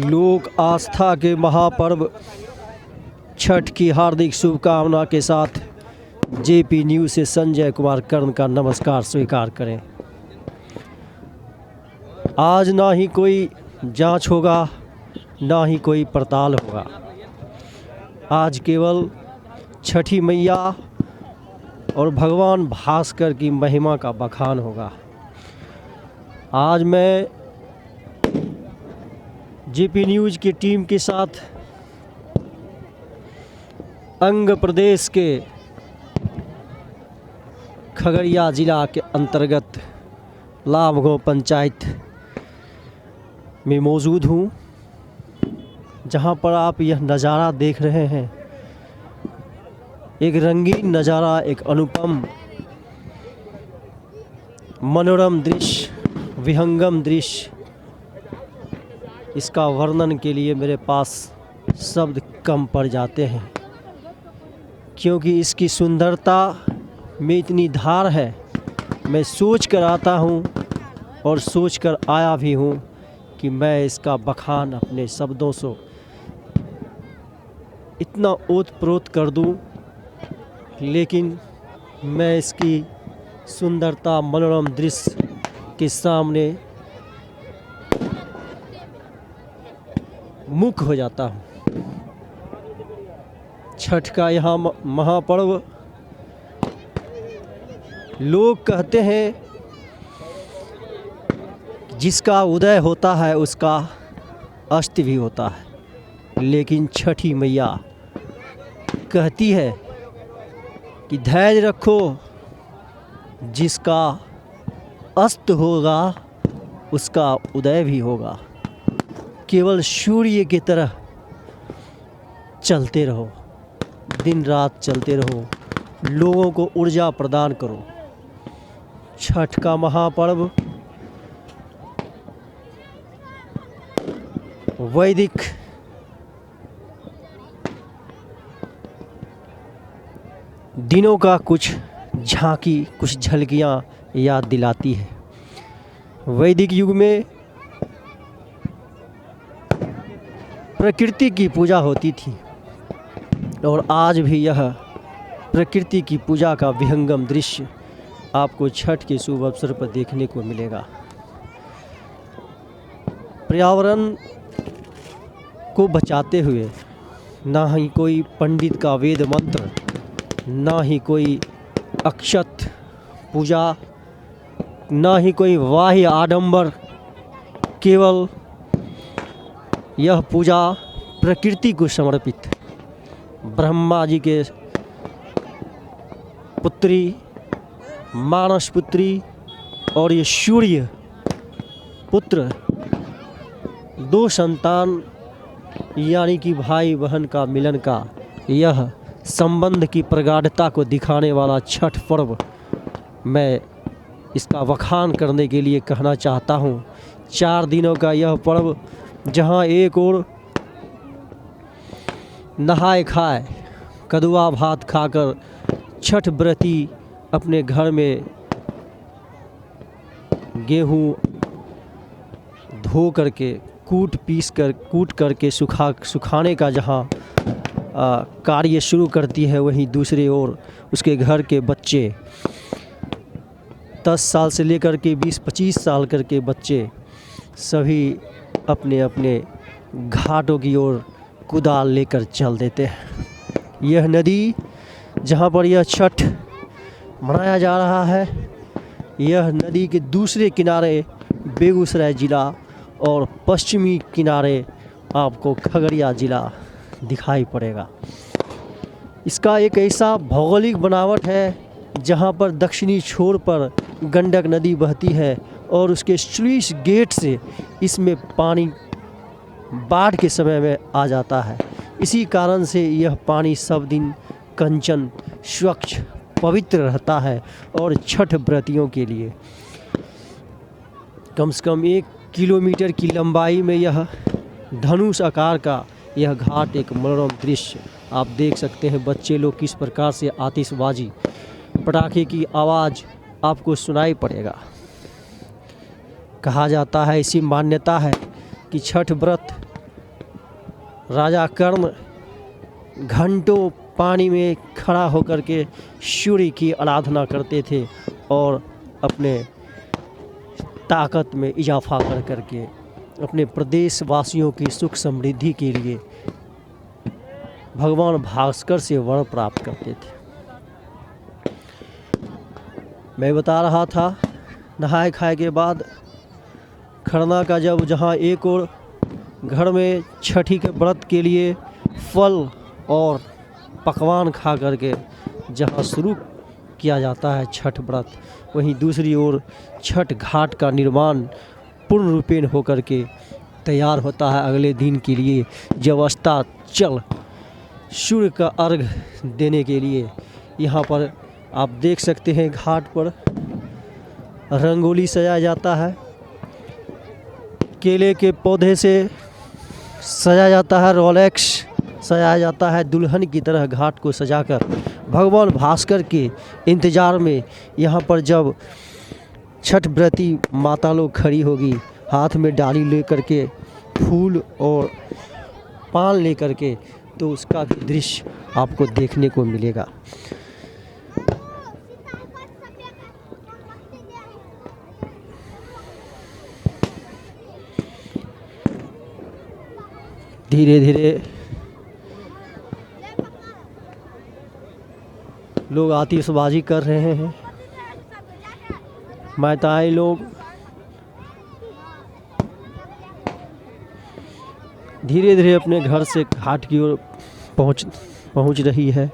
लोक आस्था के महापर्व छठ की हार्दिक शुभकामना के साथ जेपी न्यूज़ से संजय कुमार कर्ण का नमस्कार स्वीकार करें। आज ना ही कोई जांच होगा, ना ही कोई पड़ताल होगा। आज केवल छठी मैया और भगवान भास्कर की महिमा का बखान होगा। आज मैं जेपी न्यूज़ की टीम के साथ अंग प्रदेश के खगड़िया ज़िला के अंतर्गत लाभगांव पंचायत में मौजूद हूँ, जहाँ पर आप यह नज़ारा देख रहे हैं। एक रंगीन नज़ारा, एक अनुपम मनोरम दृश्य, विहंगम दृश्य। इसका वर्णन के लिए मेरे पास शब्द कम पड़ जाते हैं, क्योंकि इसकी सुंदरता में इतनी धार है। मैं सोच कर आता हूँ और सोच कर आया भी हूँ कि मैं इसका बखान अपने शब्दों से इतना ओत-प्रोत कर दूँ, लेकिन मैं इसकी सुंदरता, मनोरम दृश्य के सामने मूक हो जाता हूँ। छठ का यहाँ महापर्व, लोग कहते हैं जिसका उदय होता है उसका अस्त भी होता है, लेकिन छठी मैया कहती है कि धैर्य रखो, जिसका अस्त होगा उसका उदय भी होगा। केवल सूर्य की तरह चलते रहो, दिन रात चलते रहो, लोगों को ऊर्जा प्रदान करो। छठ का महापर्व वैदिक दिनों का कुछ झांकी, कुछ झलकियां याद दिलाती है। वैदिक युग में प्रकृति की पूजा होती थी और आज भी यह प्रकृति की पूजा का विहंगम दृश्य आपको छठ के शुभ अवसर पर देखने को मिलेगा। पर्यावरण को बचाते हुए ना ही कोई पंडित का वेद मंत्र, ना ही कोई अक्षत पूजा, ना ही कोई बाह्य आडंबर, केवल यह पूजा प्रकृति को समर्पित। ब्रह्मा जी के पुत्री मानस पुत्री और ये सूर्य पुत्र, दो संतान यानी कि भाई बहन का मिलन का यह संबंध की प्रगाढ़ता को दिखाने वाला छठ पर्व, मैं इसका बखान करने के लिए कहना चाहता हूँ। 4 दिनों का यह पर्व, जहाँ एक ओर नहाए खाए कदुआ भात खाकर छठ व्रती अपने घर में गेहूँ धो करके कूट करके सुखाने का जहाँ कार्य शुरू करती है, वहीं दूसरी ओर उसके घर के बच्चे 10 साल से लेकर के 20-25 साल करके बच्चे सभी अपने अपने घाटों की ओर कुदाल लेकर चल देते हैं। यह नदी जहाँ पर यह छठ मनाया जा रहा है, यह नदी के दूसरे किनारे बेगूसराय ज़िला और पश्चिमी किनारे आपको खगड़िया ज़िला दिखाई पड़ेगा। इसका एक ऐसा भौगोलिक बनावट है जहाँ पर दक्षिणी छोर पर गंडक नदी बहती है और उसके स्लुइस गेट से इसमें पानी बाढ़ के समय में आ जाता है। इसी कारण से यह पानी सब दिन कंचन, स्वच्छ, पवित्र रहता है और छठ व्रतियों के लिए कम से कम 1 किलोमीटर की लंबाई में यह धनुष आकार का यह घाट एक मनोरम दृश्य आप देख सकते हैं। बच्चे लोग किस प्रकार से आतिशबाजी, पटाखे की आवाज़ आपको सुनाई पड़ेगा। कहा जाता है, ऐसी मान्यता है कि छठ व्रत राजा कर्ण घंटों पानी में खड़ा होकर के सूर्य की आराधना करते थे और अपने ताकत में इजाफा कर करके अपने प्रदेश वासियों की सुख समृद्धि के लिए भगवान भास्कर से वर प्राप्त करते थे। मैं बता रहा था, नहाए खाए के बाद खरना का जब जहाँ एक और घर में छठी के व्रत के लिए फल और पकवान खा करके जहाँ शुरू किया जाता है छठ व्रत, वहीं दूसरी ओर छठ घाट का निर्माण पूर्ण रूपेण होकर के तैयार होता है अगले दिन के लिए, जब अस्ताचल सूर्य का अर्घ देने के लिए। यहाँ पर आप देख सकते हैं घाट पर रंगोली सजाया जाता है, केले के पौधे से सजाया जाता है, रोलेक्स सजाया जाता है, दुल्हन की तरह घाट को सजाकर भगवान भास्कर के इंतज़ार में यहाँ पर जब छठ व्रती माता लोग खड़ी होगी, हाथ में डाली लेकर के, फूल और पान लेकर के, तो उसका दृश्य आपको देखने को मिलेगा। धीरे धीरे लोग आतिशबाजी कर रहे हैं। माताएं लोग धीरे धीरे अपने घर से घाट की ओर पहुंच रही है।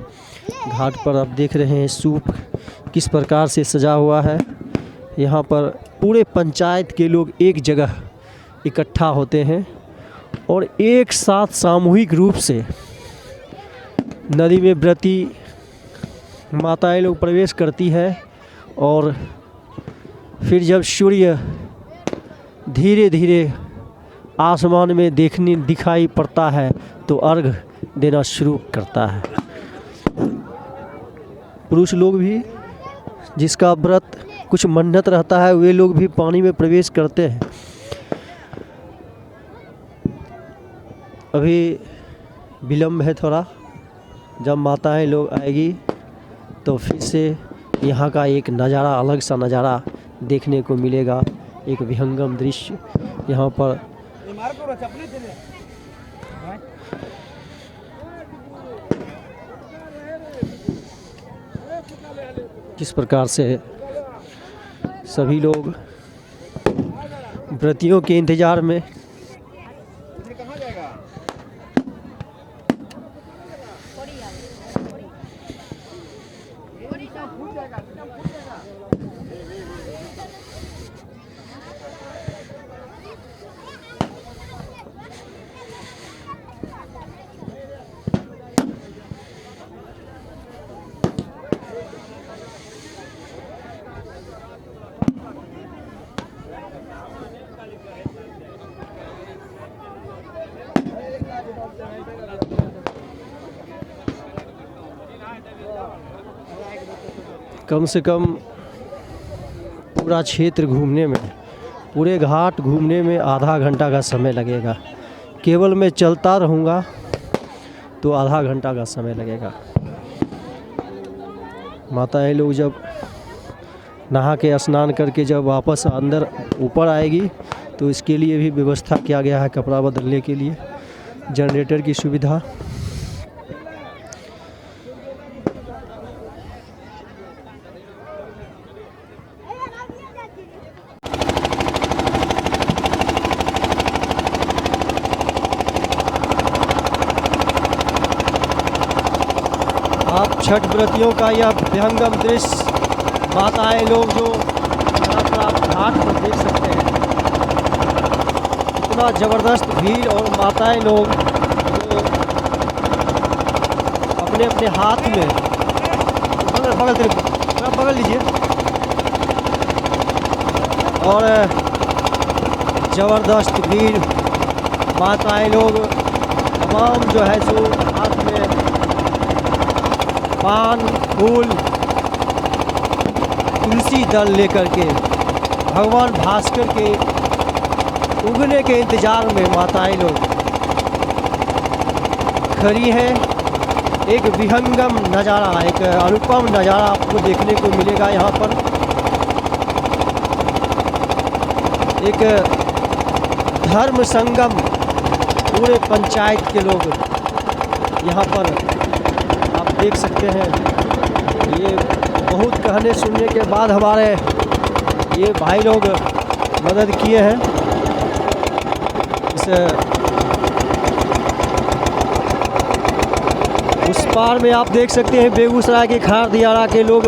घाट पर आप देख रहे हैं सूप किस प्रकार से सजा हुआ है। यहाँ पर पूरे पंचायत के लोग एक जगह इकट्ठा होते हैं और एक साथ सामूहिक रूप से नदी में व्रती माताएं लोग प्रवेश करती है और फिर जब सूर्य धीरे धीरे आसमान में दिखाई पड़ता है तो अर्घ देना शुरू करता है। पुरुष लोग भी, जिसका व्रत कुछ मन्नत रहता है, वे लोग भी पानी में प्रवेश करते हैं। अभी विलम्ब है थोड़ा, जब माताएं लोग आएगी तो फिर से यहाँ का एक नज़ारा, अलग सा नज़ारा देखने को मिलेगा। एक विहंगम दृश्य यहाँ पर किस प्रकार से सभी लोग व्रतियों के इंतज़ार में कम से कम पूरा क्षेत्र घूमने में, पूरे घाट घूमने में आधा घंटा का समय लगेगा। केवल मैं चलता रहूँगा तो आधा घंटा का समय लगेगा। माताएं लोग जब नहा के स्नान करके जब वापस अंदर ऊपर आएगी तो इसके लिए भी व्यवस्था किया गया है, कपड़ा बदलने के लिए जनरेटर की सुविधा। आप छठ व्रतियों का यह विहंगम दृश्य माताएं लोग जो यहाँ पर आप घाट पर देख सकते हैं, इतना ज़बरदस्त भीड़ और माताएं लोग जो अपने अपने हाथ में बगल लीजिए, और ज़बरदस्त भीड़ माताएं लोग तमाम जो है सो हाथ में पान, फूल, तुलसी दल लेकर के भगवान भास्कर के उगने के इंतज़ार में माताएं लोग खड़ी हैं। एक विहंगम नज़ारा, एक अनुपम नज़ारा आपको देखने को मिलेगा यहाँ पर। एक धर्म संगम, पूरे पंचायत के लोग यहाँ पर आप देख सकते हैं। ये बहुत कहने सुनने के बाद हमारे ये भाई लोग मदद किए हैं। इस उस पार में आप देख सकते हैं बेगूसराय के खार दियारा के लोग,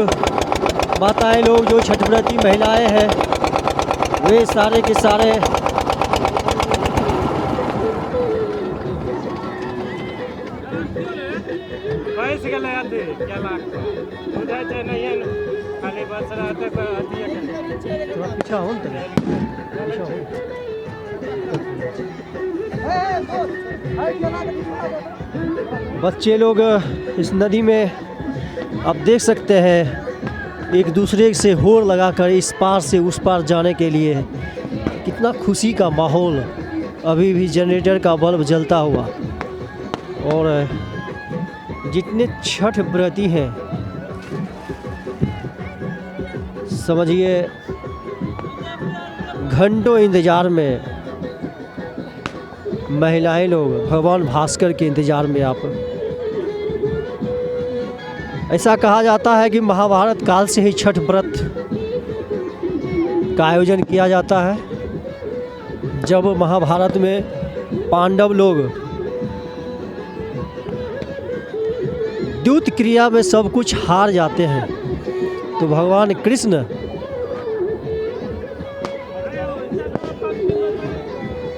माताएं लोग, जो छठव्रती महिलाएं हैं, वे सारे के सारे पीछा हो बच्चे लोग इस नदी में आप देख सकते हैं एक दूसरे से होड़ लगाकर इस पार से उस पार जाने के लिए। कितना खुशी का माहौल, अभी भी जनरेटर का बल्ब जलता हुआ। और जितने छठ व्रती हैं, समझिए घंटों इंतज़ार में महिलाएं लोग भगवान भास्कर के इंतज़ार में। आप ऐसा कहा जाता है कि महाभारत काल से ही छठ व्रत का आयोजन किया जाता है। जब महाभारत में पांडव लोग द्यूत क्रिया में सब कुछ हार जाते हैं, तो भगवान कृष्ण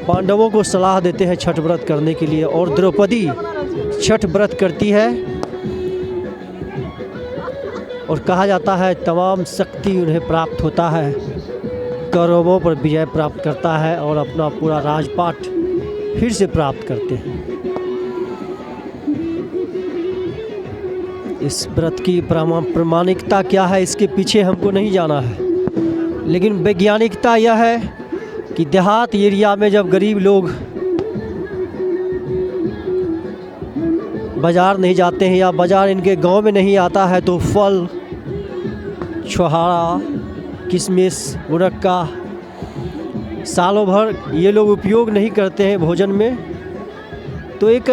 पांडवों को सलाह देते हैं छठ व्रत करने के लिए, और द्रौपदी छठ व्रत करती है। और कहा जाता है तमाम शक्ति उन्हें प्राप्त होता है, कौरवों पर विजय प्राप्त करता है और अपना पूरा राजपाट फिर से प्राप्त करते हैं। इस व्रत की प्रामाणिकता क्या है, इसके पीछे हमको नहीं जाना है, लेकिन वैज्ञानिकता यह है कि देहात एरिया में जब गरीब लोग बाज़ार नहीं जाते हैं या बाज़ार इनके गांव में नहीं आता है, तो फल, छुहारा, किशमिश, मुरक्का सालों भर ये लोग उपयोग नहीं करते हैं भोजन में। तो एक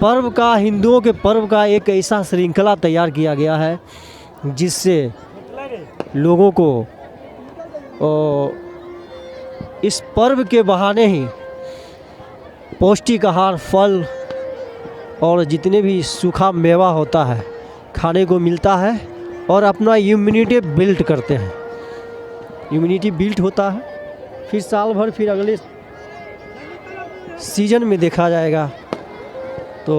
पर्व का, हिंदुओं के पर्व का एक ऐसा श्रृंखला तैयार किया गया है जिससे लोगों को इस पर्व के बहाने ही पौष्टिक आहार, फल और जितने भी सूखा मेवा होता है खाने को मिलता है, और अपना इम्यूनिटी बिल्ड करते हैं। इम्यूनिटी बिल्ड होता है, फिर साल भर फिर अगले सीजन में देखा जाएगा। तो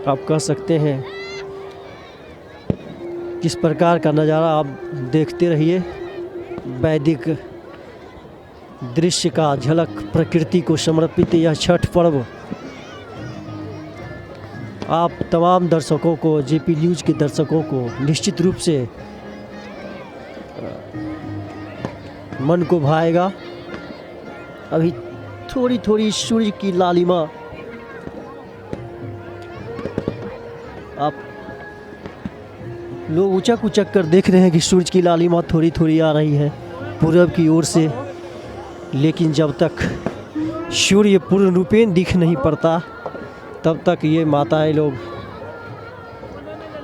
आप कह सकते हैं किस प्रकार का नज़ारा आप देखते रहिए। वैदिक दृश्य का झलक, प्रकृति को समर्पित यह छठ पर्व आप तमाम दर्शकों को, जेपी न्यूज़ के दर्शकों को निश्चित रूप से मन को भाएगा। अभी थोड़ी थोड़ी सूर्य की लालिमा आप लोग उचक उचक कर देख रहे हैं कि सूरज की लालिमा थोड़ी थोड़ी आ रही है पूरब की ओर से। लेकिन जब तक सूर्य पूर्ण रूपेण दिख नहीं पड़ता, तब तक ये माताएं लोग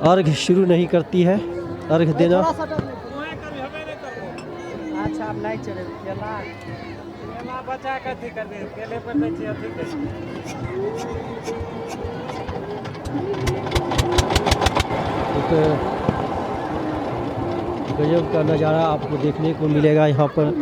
अर्घ शुरू नहीं करती है। अर्घ देना गजब का नज़ारा आपको देखने को मिलेगा यहाँ पर।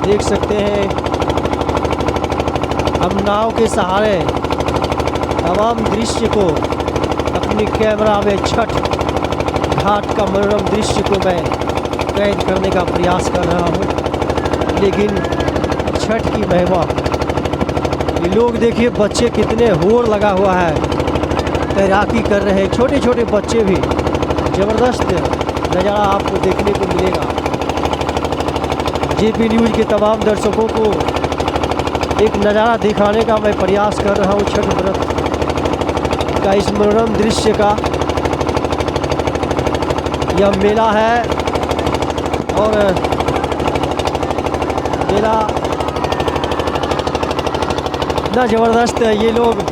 देख सकते हैं हम नाव के सहारे तमाम दृश्य को अपनी कैमरा में छठ घाट का मनोरम दृश्य को मैं कैद करने का प्रयास कर रहा हूँ, लेकिन छठ की महिमा, ये लोग देखिए बच्चे कितने होड़ लगा हुआ है, तैराकी कर रहे हैं, छोटे छोटे बच्चे भी। ज़बरदस्त नज़ारा आपको देखने को मिलेगा। जेपी न्यूज़ के तमाम दर्शकों को एक नज़ारा दिखाने का मैं प्रयास कर रहा हूँ छठ व्रत का, इस मनोरम दृश्य का। यह मेला है और मेला इतना ज़बरदस्त है। ये लोग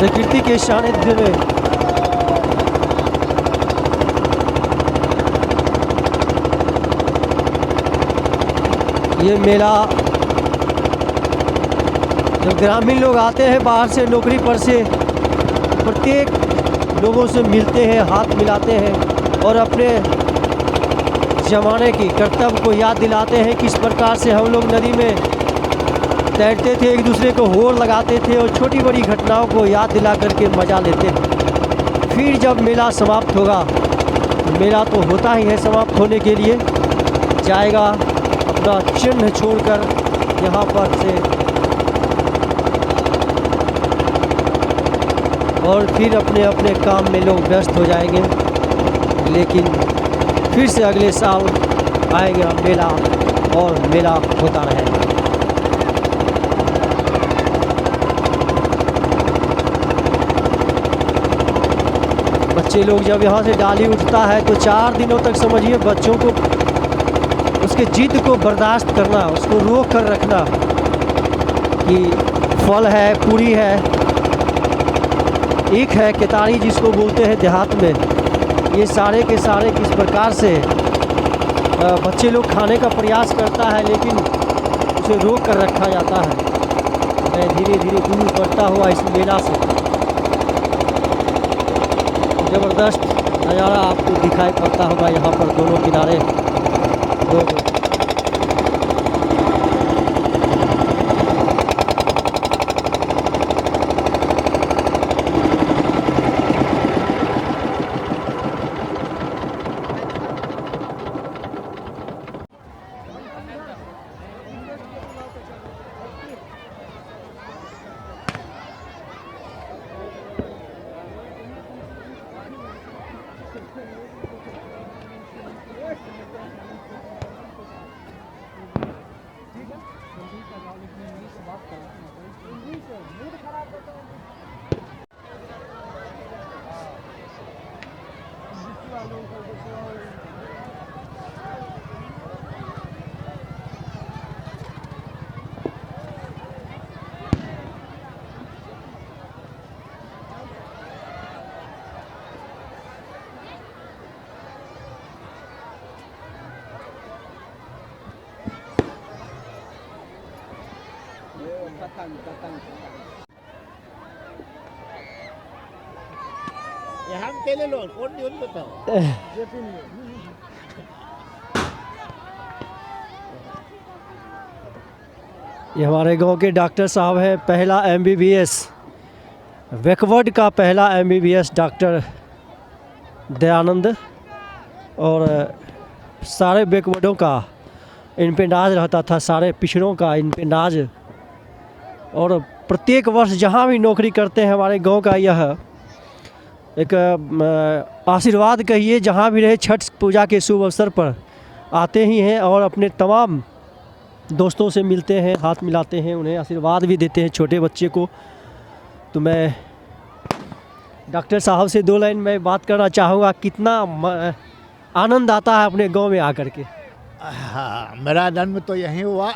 प्रकृति के सानिध्य में ये मेला, जब ग्रामीण लोग आते हैं बाहर से नौकरी पर से, प्रत्येक लोगों से मिलते हैं, हाथ मिलाते हैं और अपने ज़माने की कर्तव्य को याद दिलाते हैं। किस प्रकार से हम लोग नदी में तैरते थे, एक दूसरे को होड़ लगाते थे और छोटी बड़ी घटनाओं को याद दिला करके मज़ा लेते हैं। फिर जब मेला समाप्त होगा, मेला तो होता ही है, समाप्त होने के लिए जाएगा, अपना चिन्ह छोड़कर यहाँ पर से, और फिर अपने अपने काम में लोग व्यस्त हो जाएंगे। लेकिन फिर से अगले साल आएगा मेला और मेला होता रहेगा। बच्चे लोग जब यहाँ से डाली उठता है तो 4 दिनों तक समझिए बच्चों को उसके जिद को बर्दाश्त करना, उसको रोक कर रखना कि फल है, पूरी है, ईख है, केतारी जिसको बोलते हैं देहात में, ये सारे के सारे किस प्रकार से बच्चे लोग खाने का प्रयास करता है, लेकिन उसे रोक कर रखा जाता है। मैं धीरे धीरे दूर बढ़ता हुआ इस मेला से ज़बरदस्त नज़ारा आपको दिखाई पड़ता होगा। यहाँ पर दोनों किनारे लोग हम केले लो कौन न्यूज़ बताओ। ये हमारे गांव के डॉक्टर साहब हैं, पहला MBBS, बैकवर्ड का पहला MBBS डॉक्टर दयानंद, और सारे बैकवर्डों का इन पे नाज रहता था, सारे पिछड़ों का इन पे नाज, और प्रत्येक वर्ष जहाँ भी नौकरी करते हैं हमारे गांव का यह एक आशीर्वाद कहिए, जहाँ भी रहे छठ पूजा के शुभ अवसर पर आते ही हैं और अपने तमाम दोस्तों से मिलते हैं, हाथ मिलाते हैं, उन्हें आशीर्वाद भी देते हैं छोटे बच्चे को। तो मैं डॉक्टर साहब से 2 लाइन में बात करना चाहूँगा, कितना आनंद आता है अपने गांव में आकर के। हाँ, मेरा जन्म तो यहीं हुआ,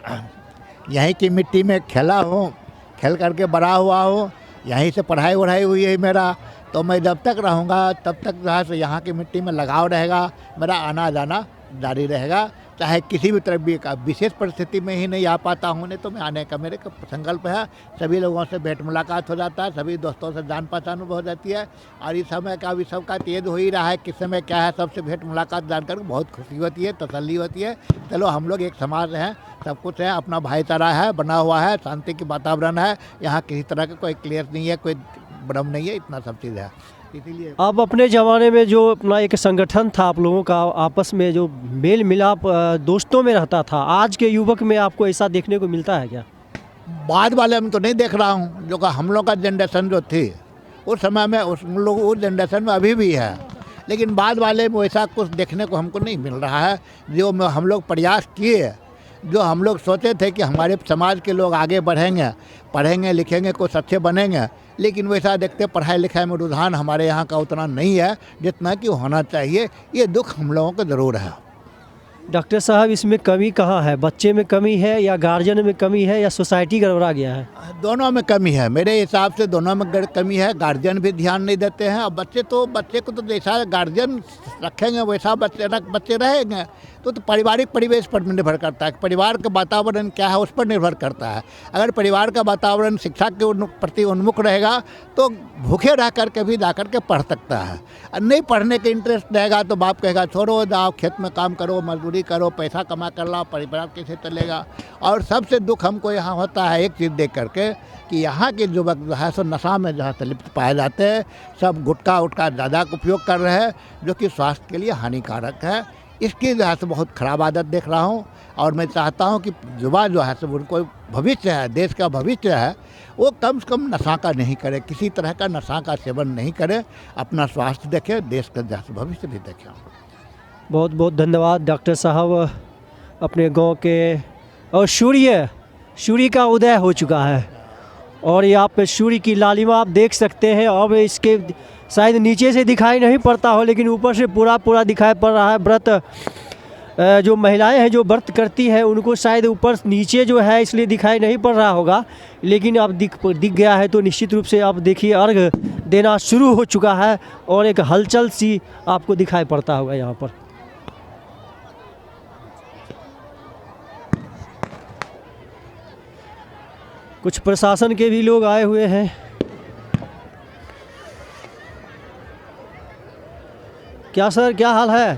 यहीं की मिट्टी में खेला हूँ, खेल करके बड़ा हुआ हूँ, यहीं से पढ़ाई वढ़ाई हुई है मेरा। तो मैं जब तक रहूँगा तब तक जो है यहाँ की मिट्टी में लगाव रहेगा, मेरा आना जाना जारी रहेगा। चाहे किसी भी तरह भी का विशेष परिस्थिति में ही नहीं आ पाता हूँ, नहीं तो मैं आने का मेरे संकल्प है। सभी लोगों से भेंट मुलाकात हो जाता है, सभी दोस्तों से जान पहचान हो जाती है और इस समय का भी सबका तेज हो ही रहा है, किस समय क्या है, सबसे भेंट मुलाकात जानकर बहुत खुशी होती है, तसल्ली होती है। चलो हम लोग एक समाज हैं, सब कुछ है, अपना भाईचारा है बना हुआ है, शांति की वातावरण है, यहाँ किसी तरह का कोई क्लियर नहीं है, कोई भ्रम नहीं है, इतना सब चीज़ है। इसीलिए अब अपने ज़माने में जो अपना एक संगठन था आप लोगों का, आपस में जो मेल मिलाप दोस्तों में रहता था, आज के युवक में आपको ऐसा देखने को मिलता है क्या? बाद वाले में तो नहीं देख रहा हूँ, जो कि हम लोग का जनरेशन जो थी उस समय में, उस जनरेशन में अभी भी है, लेकिन बाद वाले में वैसा कुछ देखने को हमको नहीं मिल रहा है। जो हम लोग प्रयास किए, जो हम लोग सोचे थे कि हमारे समाज के लोग आगे बढ़ेंगे, पढ़ेंगे लिखेंगे, कुछ अच्छे बनेंगे, लेकिन वैसा देखते पढ़ाई लिखाई में रुझान हमारे यहाँ का उतना नहीं है जितना कि होना चाहिए। ये दुख हम लोगों को ज़रूर है। डॉक्टर साहब, इसमें कमी कहाँ है? बच्चे में कमी है या गार्जियन में कमी है या सोसाइटी गड़बड़ा गया है? दोनों में कमी है, मेरे हिसाब से दोनों में कमी है। गार्जियन भी ध्यान नहीं देते हैं और बच्चे को तो जैसा गार्जियन रखेंगे वैसा बच्चे रहेंगे। तो पारिवारिक परिवेश पर निर्भर करता है, परिवार का वातावरण क्या है उस पर निर्भर करता है। अगर परिवार का वातावरण शिक्षा के प्रति उन्मुख रहेगा तो भूखे रह करके भी जा कर के पढ़ सकता है। और नहीं पढ़ने के इंटरेस्ट रहेगा तो बाप कहेगा छोड़ो, जाओ खेत में काम करो, मजदूरी करो, पैसा कमा कर लाओ, परिवार कैसे चलेगा। और सबसे दुख हमको यहाँ होता है एक चीज़ देख करके कि यहाँ के युवक जो है सो नशा में जो है लिप्त पाए जाते हैं, सब गुटखा उटखा ज़्यादा उपयोग कर रहे हैं, जो कि स्वास्थ्य के लिए हानिकारक है। इसकी जो है सो बहुत ख़राब आदत देख रहा हूँ और मैं चाहता हूँ कि युवा जो है सो उनको भविष्य है, देश का भविष्य है, वो कम से कम नशा का नहीं करे, किसी तरह का नशा का सेवन नहीं करे, अपना स्वास्थ्य देखे, देश का जो है भविष्य भी देखे। बहुत बहुत धन्यवाद डॉक्टर साहब। अपने गांव के और सूर्य का उदय हो चुका है और यहाँ पे सूर्य की लालिमा आप देख सकते हैं। अब इसके शायद नीचे से दिखाई नहीं पड़ता हो, लेकिन ऊपर से पूरा दिखाई पड़ रहा है। व्रत जो महिलाएं हैं जो व्रत करती हैं उनको शायद ऊपर नीचे जो है इसलिए दिखाई नहीं पड़ रहा होगा, लेकिन अब दिख गया है। तो निश्चित रूप से आप देखिए अर्घ देना शुरू हो चुका है और एक हलचल सी आपको दिखाई पड़ता होगा यहाँ पर। कुछ प्रशासन के भी लोग आए हुए हैं। क्या सर, क्या हाल है?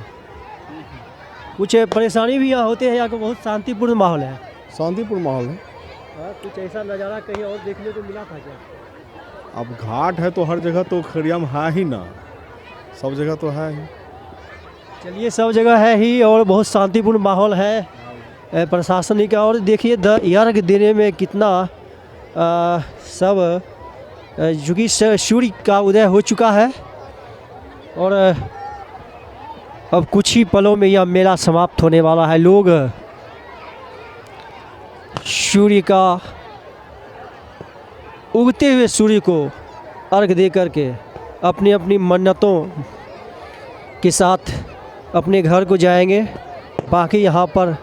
कुछ परेशानी भी यहाँ होते हैं या बहुत शांतिपूर्ण माहौल है? शांतिपूर्ण माहौल है। कुछ ऐसा नज़ारा कहीं और देखने को मिला था क्या? अब घाट है तो हर जगह तो खड़िया में है ही ना, सब जगह तो है ही। चलिए, सब जगह है ही और बहुत शांतिपूर्ण माहौल है प्रशासनिक। और देखिए अर्घ देने में कितना सब चूँकि सूर्य का उदय हो चुका है और अब कुछ ही पलों में यह मेला समाप्त होने वाला है। लोग सूर्य का उगते हुए सूर्य को अर्घ दे करके अपनी अपनी मन्नतों के साथ अपने घर को जाएंगे। बाकी यहाँ पर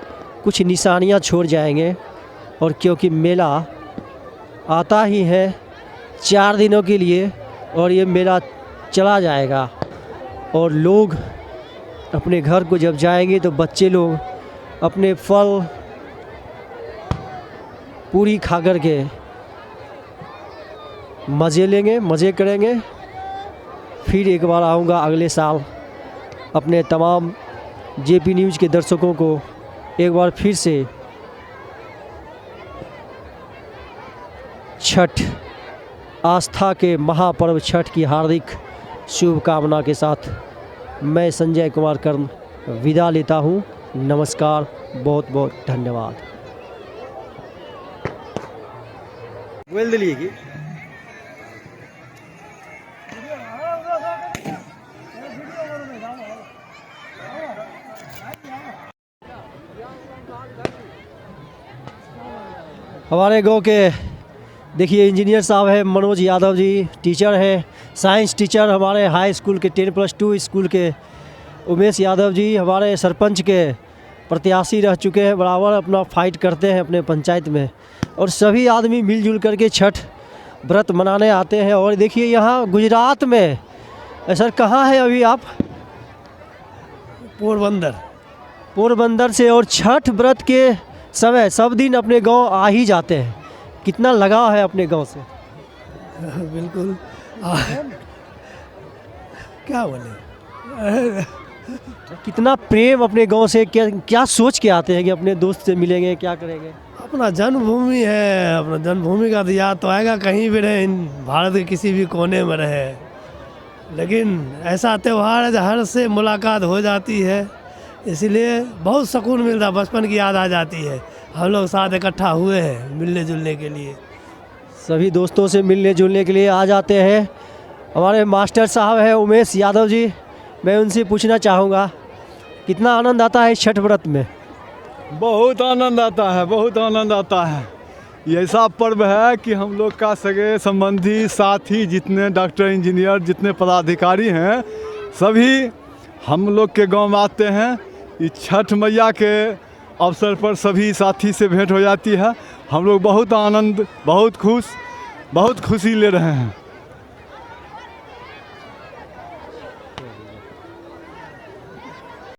कुछ निशानियाँ छोड़ जाएंगे और क्योंकि मेला आता ही है 4 दिनों के लिए और ये मेला चला जाएगा और लोग अपने घर को जब जाएंगे तो बच्चे लोग अपने फल पूरी खा कर के मज़े लेंगे, मज़े करेंगे। फिर एक बार आऊँगा अगले साल अपने तमाम जेपी न्यूज़ के दर्शकों को एक बार फिर से छठ आस्था के महापर्व छठ की हार्दिक शुभकामना के साथ मैं संजय कुमार कर्ण विदा लेता हूँ। नमस्कार, बहुत बहुत धन्यवाद। बोल दिलिए कि हमारे गांव के देखिए इंजीनियर साहब हैं मनोज यादव जी, टीचर हैं, साइंस टीचर हमारे हाई स्कूल के 10+2 स्कूल के उमेश यादव जी हमारे सरपंच के प्रत्याशी रह चुके हैं, बराबर अपना फाइट करते हैं अपने पंचायत में और सभी आदमी मिलजुल करके छठ व्रत मनाने आते हैं। और देखिए यहाँ गुजरात में, सर कहाँ है अभी आप? पोरबंदर। पोरबंदर से और छठ व्रत के समय सब दिन अपने गांव आ ही जाते हैं। कितना लगाव है अपने गांव से? बिल्कुल। क्या बोले, कितना प्रेम अपने गांव से, क्या क्या सोच के आते हैं कि अपने दोस्त से मिलेंगे, क्या करेंगे? अपना जन्मभूमि है, अपना जन्मभूमि का तो याद तो आएगा, कहीं भी रहे, भारत के किसी भी कोने में रहे। लेकिन ऐसा त्यौहार है जो हर से मुलाकात हो जाती है, इसलिए बहुत सुकून मिलता है, बचपन की याद आ जाती है। हम लोग साथ इकट्ठा हुए हैं मिलने जुलने के लिए। सभी दोस्तों से मिलने जुलने के लिए आ जाते हैं। हमारे मास्टर साहब हैं उमेश यादव जी, मैं उनसे पूछना चाहूँगा कितना आनंद आता है इस छठ व्रत में? बहुत आनंद आता है, बहुत आनंद आता है। ये ऐसा पर्व है कि हम लोग का सगे संबंधी साथी जितने डॉक्टर इंजीनियर जितने पदाधिकारी हैं सभी हम लोग के गांव में आते हैं। इस छठ मैया के अवसर पर सभी साथी से भेंट हो जाती है। हम लोग बहुत आनंद, बहुत खुशी ले रहे हैं।